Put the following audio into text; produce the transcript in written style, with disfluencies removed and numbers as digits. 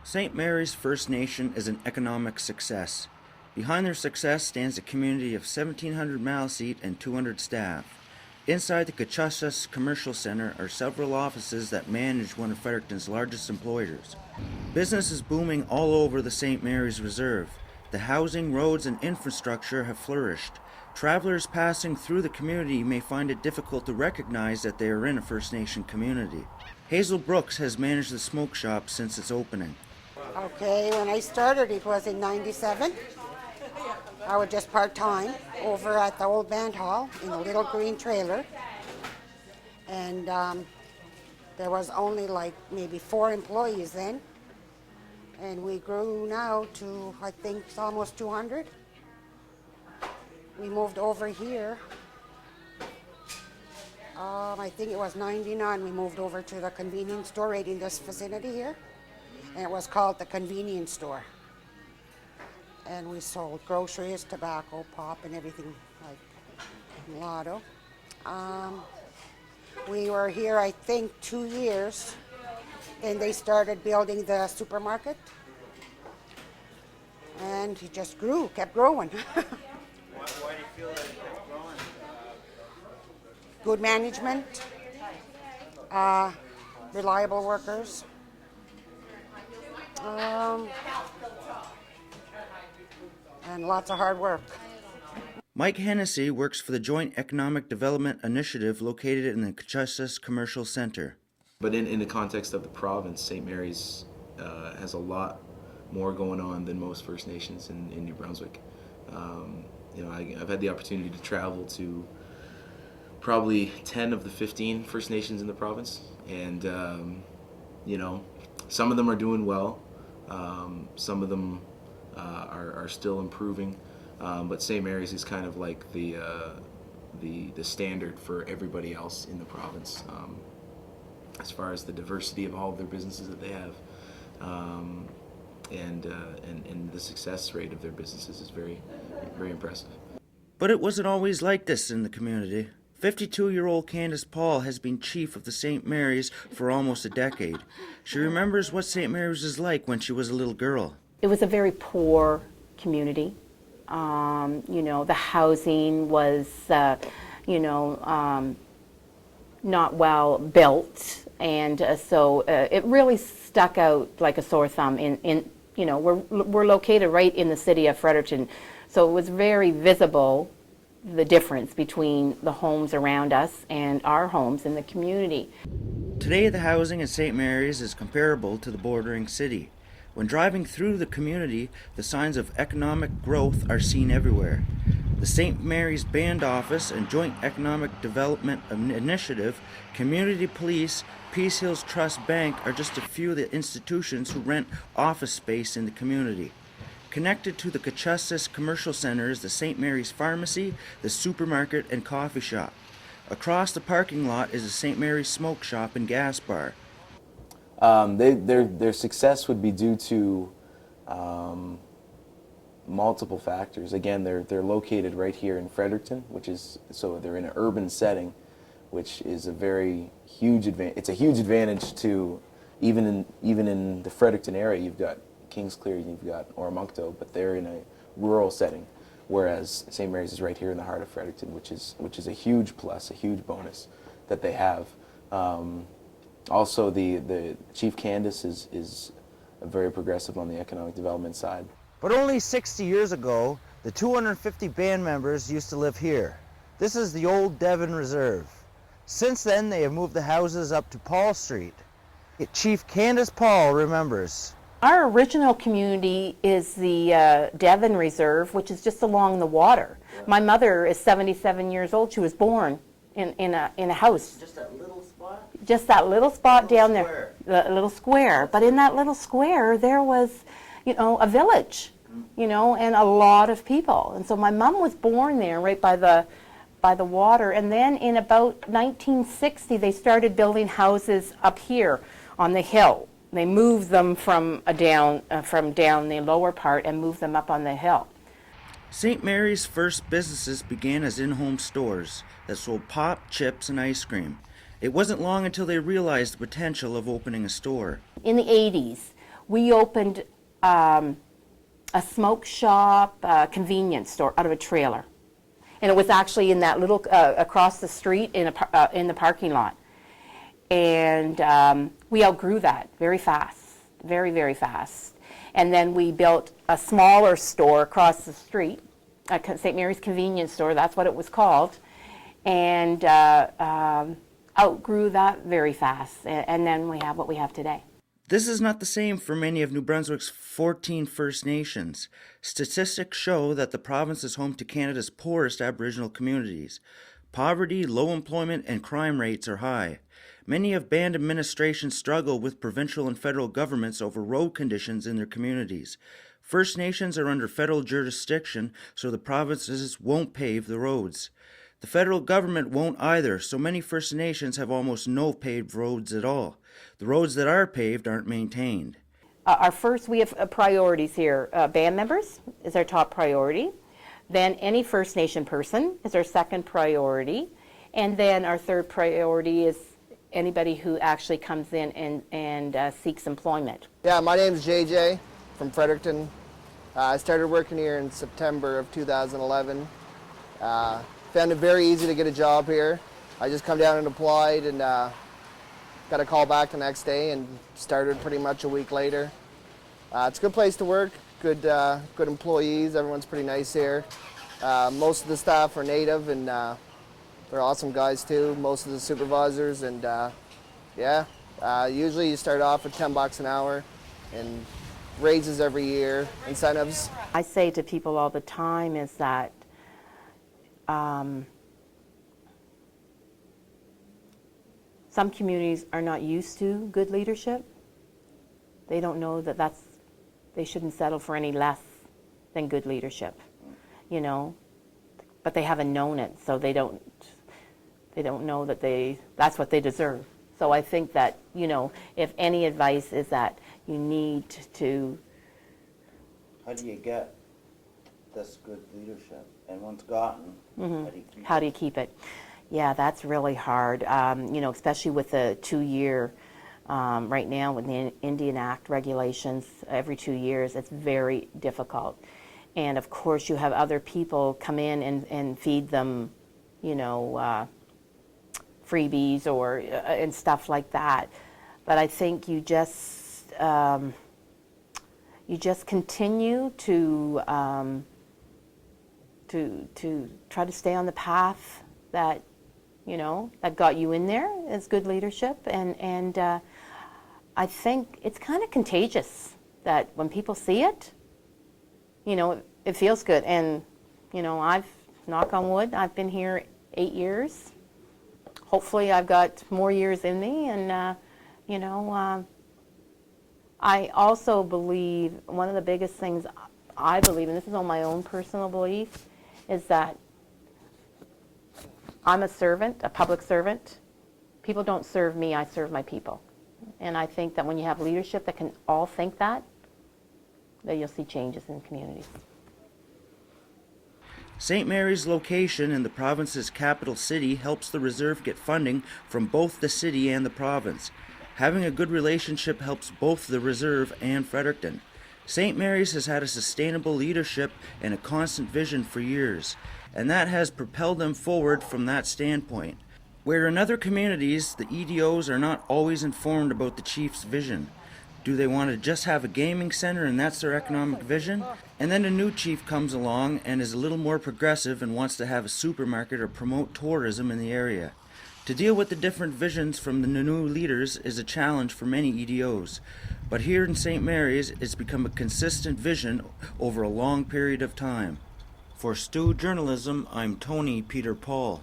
St. Mary's First Nation is an economic success. Behind their success stands a community of 1,700 Maliseet and 200 staff. Inside the Kachusas Commercial Center are several offices that manage one of Fredericton's largest employers. Business is booming all over the St. Mary's Reserve. The housing, roads, and infrastructure have flourished. Travelers passing through the community may find it difficult to recognize that they are in a First Nation community. Hazel Brooks has managed the smoke shop since its opening. Okay, when I started it was in '97. I was just part-time over at the old band hall in a little green trailer. And there was only like maybe 4 employees then. And we grew now to, I think, almost 200. We moved over here. I think it was '99 we moved over to the convenience store right in this vicinity here. And it was called the convenience store. And we sold groceries, tobacco, pop, and everything like mulatto. We were here, I think, 2 years. Then they started building the supermarket. And it just grew, kept growing. Why do you feel that it kept growing? Good management, reliable workers. And lots of hard work. Mike Hennessy works for the Joint Economic Development Initiative located in the Kachusas Commercial Center. But in the context of the province, St. Mary's has a lot more going on than most First Nations in New Brunswick. I've had the opportunity to travel to probably 10 of the 15 First Nations in the province, and some of them are doing well. Some of them are still improving, but St. Mary's is kind of like the standard for everybody else in the province as far as the diversity of all of their businesses that they have, and the success rate of their businesses is very, very impressive. But it wasn't always like this in the community. 52-year-old Candace Paul has been chief of the St. Mary's for almost a decade. She remembers what St. Mary's was like when she was a little girl. It was a very poor community. The housing was, not well built, and so it really stuck out like a sore thumb. We're located right in the city of Fredericton, so it was very visible, the difference between the homes around us and our homes in the community. Today, the housing in St. Mary's is comparable to the bordering city. When driving through the community, the signs of economic growth are seen everywhere. The St. Mary's Band Office and Joint Economic Development Initiative, Community Police, Peace Hills Trust Bank are just a few of the institutions who rent office space in the community. Connected to the Kachusas Commercial Center is the St. Mary's Pharmacy, the supermarket, and coffee shop. Across the parking lot is the St. Mary's Smoke Shop and Gas Bar. Their success would be due to multiple factors. Again, they're located right here in Fredericton, so they're in an urban setting, which is a very huge advantage. It's a huge advantage to even in the Fredericton area. You've got Kingsclear, you've got Oromocto, but they're in a rural setting, whereas St. Mary's is right here in the heart of Fredericton, which is a huge plus, a huge bonus that they have. Also, the Chief Candace is very progressive on the economic development side. But only 60 years ago, the 250 band members used to live here. This is the old Devon Reserve. Since then, they have moved the houses up to Paul Street. Chief Candace Paul remembers. Our original community is the Devon Reserve, which is just along the water. My mother is 77 years old. She was born in a house. Just that little spot? Just that little spot down there, the little square. But in that little square, there was, a village, and a lot of people. And so my mom was born there, right by the water. And then in about 1960, they started building houses up here on the hill. They moved them from down the lower part and moved them up on the hill. St. Mary's first businesses began as in-home stores that sold pop, chips, and ice cream. It wasn't long until they realized the potential of opening a store. In the 80s, we opened a smoke shop, convenience store out of a trailer. And it was actually in that little, across the street in the parking lot. And we outgrew that very fast, very, very fast. And then we built a smaller store across the street, a St. Mary's convenience store, that's what it was called, and outgrew that very fast. And then we have what we have today. This is not the same for many of New Brunswick's 14 First Nations. Statistics show that the province is home to Canada's poorest Aboriginal communities. Poverty, low employment, and crime rates are high. Many of band administrations struggle with provincial and federal governments over road conditions in their communities. First Nations are under federal jurisdiction, so the provinces won't pave the roads. The federal government won't either, so many First Nations have almost no paved roads at all. The roads that are paved aren't maintained. We have priorities here. Band members is our top priority. Then any First Nation person is our second priority. And then our third priority is anybody who actually comes in and seeks employment. Yeah, my name's JJ from Fredericton. I started working here in September of 2011. Found it very easy to get a job here. I just come down and applied and got a call back the next day and started pretty much a week later. It's a good place to work, good employees, everyone's pretty nice here. Most of the staff are native and they're awesome guys too, most of the supervisors, and usually you start off at $10 an hour and raises every year, incentives. I say to people all the time is that some communities are not used to good leadership. They don't know that they shouldn't settle for any less than good leadership, you know, but they haven't known it, so they don't know that that's what they deserve. So I think that, you know, if any advice is that you need to... How do you get this good leadership? And once gotten, how do you keep it? Yeah, that's really hard, you know, especially with the 2-year, right now with the Indian Act regulations, every 2 years, it's very difficult. And of course you have other people come in and feed them, you know, freebies or and stuff like that. But I think you just continue to try to stay on the path that, you know, that got you in there as good leadership. And I think it's kind of contagious that when people see it, you know, it feels good. And, you know, knock on wood, I've been here 8 years. Hopefully I've got more years in me. And, you know, I also believe one of the biggest things I believe, and this is on my own personal belief, is that I'm a servant, a public servant. People don't serve me, I serve my people. And I think that when you have leadership that can all think that you'll see changes in communities. St. Mary's location in the province's capital city helps the reserve get funding from both the city and the province. Having a good relationship helps both the reserve and Fredericton. St. Mary's has had a sustainable leadership and a constant vision for years, and that has propelled them forward from that standpoint. Where in other communities, the EDOs are not always informed about the chief's vision. Do they want to just have a gaming center and that's their economic vision? And then a new chief comes along and is a little more progressive and wants to have a supermarket or promote tourism in the area. To deal with the different visions from the new leaders is a challenge for many EDOs. But here in St. Mary's, it's become a consistent vision over a long period of time. For Stu Journalism, I'm Tony Peter Paul.